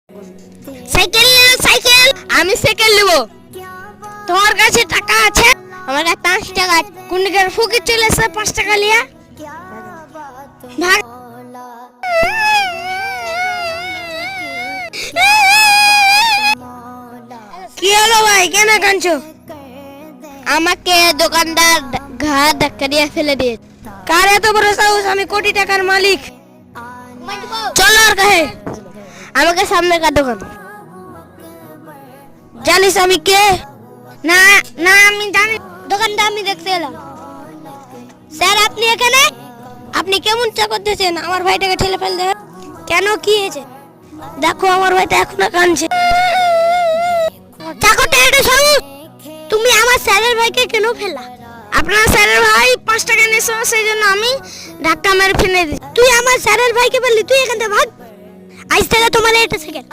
Cycle নিও, cycle. আমি cycle নেব। তোমার কাছে টাকা আছে? আমার কাছে 5 টাকা আছে। কোন দিকের ফকির চলে এসে 5 টাকা লিয়া ভাগ। কি হলো ভাই, কেন কাঁদছো? আমাকে দোকানদার ঘাট ধাক্কা দিয়ে ফেলে দিয়েছে। কার এত বড় সাহস? আমি কোটি টাকার মালিক। চলো আর কাহে আমাকে সামনে কার দোকান। জানিস আমি কে? না না, আমি জানি। দোকানটা আমি দেখতে এলাম। স্যার আপনি এখানে? আপনি কেমন চাকর দিয়েছেন? আমার ভাইটাকে ঠেলে ফেল দেবেন কেন? কি হয়েছে? দেখো আমার ভাইটা এখনো কাঁদছে। চাকরটা একটু সরু। তুমি আমার স্যারের ভাইকে কেন ফেলা? আপনার স্যারের ভাই 5 টাকা নিয়েছে, সেই জন্য আমি ধাক্কা মেরে ফেলে দিই। তুই আমার স্যারের ভাইকে বললি? তুই এখান থেকে ভাগ। আজ থেকে তোমার এটা সেকেন্ড।